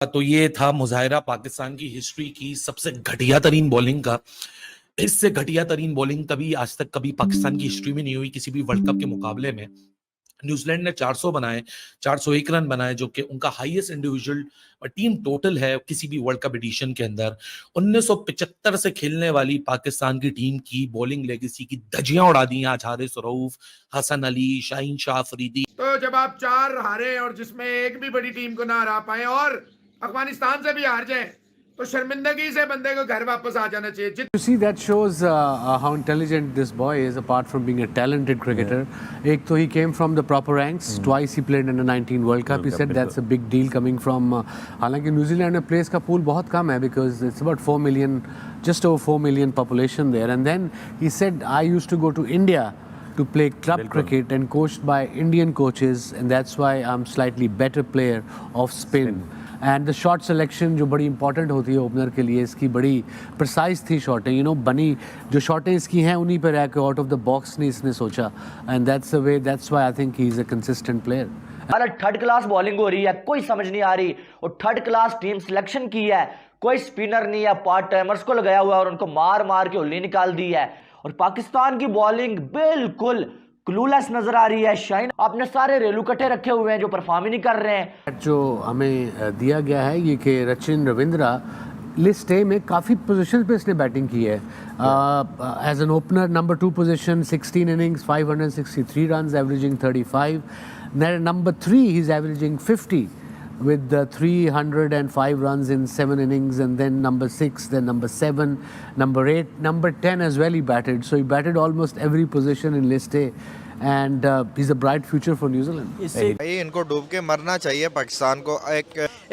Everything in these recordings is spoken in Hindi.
तो ये था मुजाहिरा पाकिस्तान की हिस्ट्री की सबसे घटिया तरीन बॉलिंग का। इससे घटिया तरीन बॉलिंग कभी आज तक कभी पाकिस्तान की हिस्ट्री में नहीं हुई किसी भी वर्ल्ड कप के मुकाबले में। न्यूजीलैंड ने 400 बनाए, 401 रन बनाए, जो कि उनका हाईएस्ट इंडिविजुअल टीम टोटल है किसी भी वर्ल्ड कप एडिशन के अंदर। 1975 से खेलने वाली पाकिस्तान की टीम की बॉलिंग लेगेसी की धज्जियां उड़ा दी आज हारिस रऊफ, हसन अली, शाहीन शाह अफरीदी। तो जब आप 4 हारे और जिसमें एक भी बड़ी टीम को ना हरा पाए और अफगानिस्तान से भी हार जाए, तो शर्मिंदगी से बंदे को घर वापस आ जाना चाहिए। You see, that shows how intelligent this boy is, apart from being a talented cricketer. एक तो he came from the proper ranks. Twice he played under 19 World Cup. He said that's a big deal coming from. हालांकि न्यूजीलैंड में प्लेस का पूल बहुत कम है because it's about 4 million, just over 4 million population there. And then he said, I used to go to India to play club cricket and coached by Indian coaches, and that's why I'm slightly better player of spin. And the shot selection जो बड़ी इंपॉर्टेंट होती है ओपनर के लिए, इसकी बड़ी प्रिसाइज थी शॉटें, बनी जो शॉटें इसकी हैं उन्हीं पर रह के आउट ऑफ द बॉक्स नहीं इसने सोचा, and that's the way, that's why I think he is a consistent player. अरे थर्ड क्लास बॉलिंग हो रही है, कोई समझ नहीं आ रही, और थर्ड क्लास टीम सिलेक्शन की है, कोई स्पिनर नहीं है, पार्ट टाइमर्स को लगाया हुआ है और उनको मार मार के उल्ली निकाल दी है। और पाकिस्तान की बॉलिंग बिल्कुल क्लूलेस नजर आ रही है। शाइन आपने सारे रेलू कट्टे रखे हुए हैं जो परफॉर्म ही नहीं कर रहे हैं। जो हमें दिया गया है ये कि रचिन रविंद्रा लिस्ट ए में काफ़ी पोजीशन पे इसने बैटिंग की है। As an opener number 2 position, 16 innings, 563 run, averaging 35। Number 3 he is averaging 50 with 305 runs in 7 innings, and then number 6, then number 7, number 8, number 10 as well he batted. So he batted almost every position in list A, and he's a bright future for New Zealand. भाई इनको डूब के मरना चाहिए पाकिस्तान को।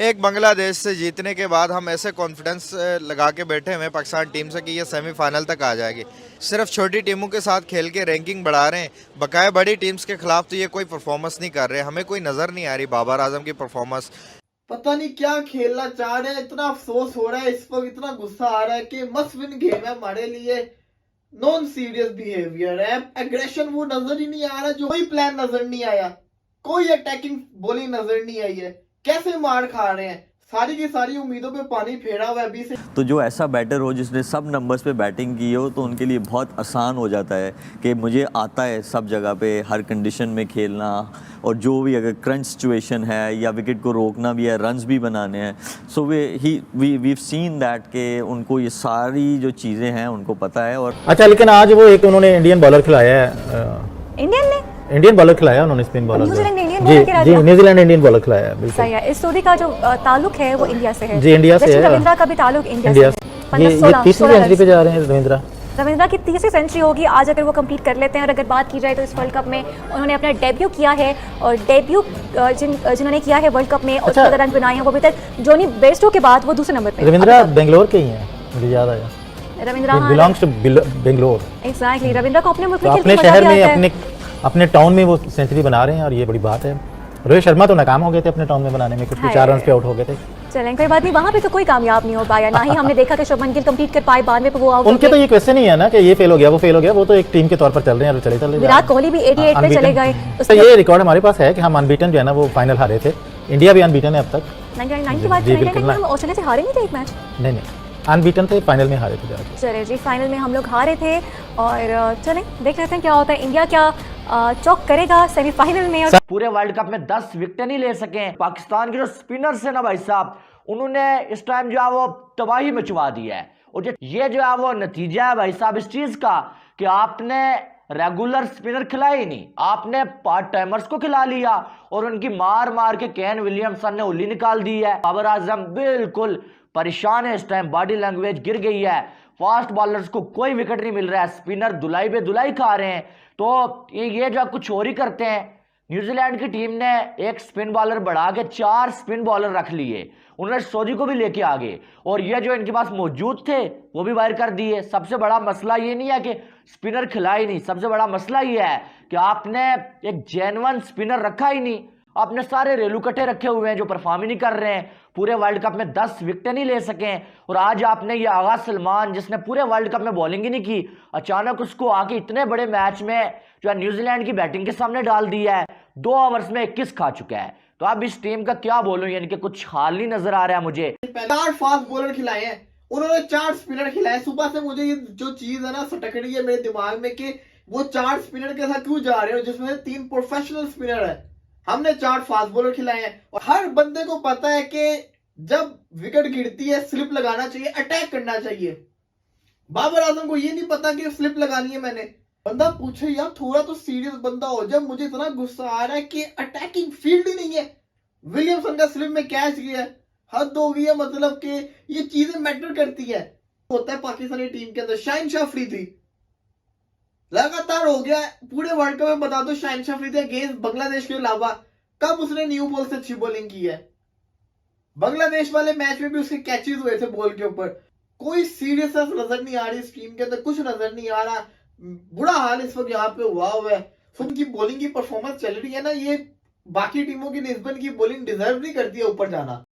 एक बांग्लादेश से जीतने के बाद हम ऐसे कॉन्फिडेंस लगा के बैठे हुए पाकिस्तान टीम से कि ये सेमीफाइनल तक आ जाएगी। सिर्फ छोटी टीमों के साथ खेल के रैंकिंग बढ़ा रहे हैं, बकाया बड़ी टीम्स के खिलाफ तो ये कोई परफॉर्मेंस नहीं कर रहे। हमें कोई नजर नहीं आ रही बाबर आजम की परफॉर्मेंस। पता नहीं क्या खेलना चाह रहे हैं, इतना अफसोस हो रहा है इस वक्त, इतना गुस्सा आ रहा है कि मस्ट विन गेम है हमारे लिए। नॉन सीरियस बिहेवियर है, एग्रेशन वो नजर ही नहीं आ रहा, जो कोई प्लान नजर नहीं आया, कोई अटैकिंग बॉलिंग नजर नहीं आई है। कैसे मार खा रहे हैं, सारी की सारी उम्मीदों पे पानी फेरा हुआ है अभी से। तो जो ऐसा बैटर हो जिसने सब नंबर्स पे बैटिंग की हो तो उनके लिए बहुत आसान हो जाता है कि मुझे आता है सब जगह पे हर कंडीशन में खेलना, और जो भी अगर क्रंच सिचुएशन है या विकेट को रोकना भी है, रन्स भी बनाने हैं। सो वी सीन दैट कि उनको ये सारी जो चीज़ें हैं उनको पता है। और अच्छा, लेकिन आज वो एक उन्होंने इंडियन बॉलर खिलाया है, इंडियन बॉलर खिलाया उन्होंने, स्पिन बॉलर। जी, न्यूजीलैंड इंडियन बॉलर खिलाया है। सही है। इस जोड़ी का जो ताल्लुक है वो इंडिया से है। जी, इंडिया से है। रविंद्रा का भी ताल्लुक इंडिया से है। ये तीसरी सेंचुरी पे जा रहे हैं रविंद्रा की तीसरी सेंचुरी होगी आज अगर वो कंप्लीट कर लेते हैं। और अगर बात की जाए तो इस वर्ल्ड कप में उन्होंने अपना डेब्यू किया है, और डेब्यू जिन्होंने किया है वर्ल्ड कप में और 14 रन बनाए हैं, वो अभी तक जोनी बेस्टो के बाद वो दूसरे नंबर पे। रविंद्रा बेंगलोर के ही हैं, मुझे याद आया। Ravindra belongs to Bangalore. Exactly, Ravindra को अपने मुल्क में अपने शहर में, अपने टाउन में वो सेंचुरी बना रहे हैं और ये बड़ी बात है। रोहित शर्मा तो नाकाम हो गए थे अपने टाउन में बनाने में, कुछ 4 रन पे आउट हो गए थे। चलें, कोई बात नहीं, वहाँ पे तो कोई कामयाब नहीं हो पाया, ना ही हमने देखा कि शुभमन गिल कंप्लीट कर पाए 92 पे वो आउट। उनके तो ये क्वेश्चन ही है ना कि ये फेल हो गया वो फेल हो गया, वो तो एक टीम के तौर पर चल रहे हैं और चले चल रहे। विराट कोहली भी 88 पे चले गए। तो ये रिकॉर्ड हमारे पास है कि हम अनबीटन जो है ना वो फाइनल हारे थे। इंडिया भी अनबीटन है अब तक। 99 की बात करें, हम ऑस्ट्रेलिया से हारे नहीं थे एक मैच। नहीं, अनबीटन थे, फाइनल में हारे थे। चले जी, फाइनल में हम लोग हारे थे, और चलें देख लेते हैं क्या होता है। इंडिया क्या चौक करेगा सेमीफाइनल में। और पूरे वर्ल्ड कप में 10 विकेट नहीं ले सके पाकिस्तान के जो स्पिनर्स है ना भाई साहब, उन्होंने इस टाइम जो है वो तबाही मचवा दी है। और ये जो है वो नतीजा है भाई साहब इस चीज का कि आपने रेगुलर स्पिनर खिलाए ही नहीं, आपने पार्ट टाइमर्स को खिला लिया और उनकी मार मार के केन विलियमसन ने उल्ली निकाल दी है। बाबर आजम बिल्कुल परेशान है इस टाइम, बॉडी लैंग्वेज गिर गई है, फास्ट बॉलर्स को कोई विकेट नहीं मिल रहा है, स्पिनर धुलाई पे धुलाई खा रहे हैं। तो ये जो कुछ और ही करते हैं। न्यूजीलैंड की टीम ने एक स्पिन बॉलर बढ़ा के 4 स्पिन बॉलर रख लिए, उन्होंने सोजी को भी लेके आ गए, और ये जो इनके पास मौजूद थे वो भी बाहर कर दिए। सबसे बड़ा मसला ये नहीं है कि स्पिनर खिलाए नहीं, सबसे बड़ा मसला ये है कि आपने एक जेन्युइन स्पिनर रखा ही नहीं। आपने सारे रेलू कट्टे रखे हुए हैं जो परफॉर्म ही नहीं कर रहे हैं। पूरे वर्ल्ड कप में 10 विकेटें नहीं ले सके, और आज आपने ये आगा सलमान जिसने पूरे वर्ल्ड कप में बॉलिंग ही नहीं की, अचानक उसको आके इतने बड़े मैच में जो है न्यूजीलैंड की बैटिंग के सामने डाल दिया है। 2 ओवर्स में 21 खा चुका है। तो अब इस टीम का क्या बोलूं, यानी कि कुछ हाल नहीं नजर आ रहा है मुझे। 4 फास्ट बॉलर खिलाए हैं उन्होंने, 4 स्पिनर खिलाए। सुबह से मुझे ये जो चीज है ना सटक रही है मेरे दिमाग में कि वो 4 स्पिनर के साथ क्यों जा रहे हो, जिसमें 3 प्रोफेशनल स्पिनर है। हमने 4 फास्ट बॉलर खिलाए हैं और हर बंदे को पता है कि जब विकेट गिरती है स्लिप लगाना चाहिए, अटैक करना चाहिए। बाबर आजम को ये नहीं पता कि स्लिप लगानी है मैंने। बंदा पूछे यार थोड़ा तो सीरियस बंदा हो। जब मुझे इतना गुस्सा आ रहा है कि अटैकिंग फील्ड ही नहीं है, विलियमसन का स्लिप में कैच गया है, हद हो गई है। मतलब कि ये चीजें मैटर करती है। होता है पाकिस्तानी टीम के अंदर शहनशाह अफरीदी लगातार हो गया पूरे वर्ल्ड कप में। बता दो शहनशाह अफरीदी अगेंस्ट बांग्लादेश के अलावा कब उसने न्यू बॉल से अच्छी बॉलिंग की है? बांग्लादेश वाले मैच में भी उसके कैचेस हुए थे बॉल के ऊपर। कोई सीरियसनेस नजर नहीं आ रही इस टीम के अंदर, कुछ नजर नहीं आ रहा। बुरा हाल इस वक्त यहाँ पे हुआ है। उनकी बॉलिंग की परफॉर्मेंस चल रही है ना, ये बाकी टीमों की निस्बत की बॉलिंग डिजर्व नहीं करती है ऊपर जाना।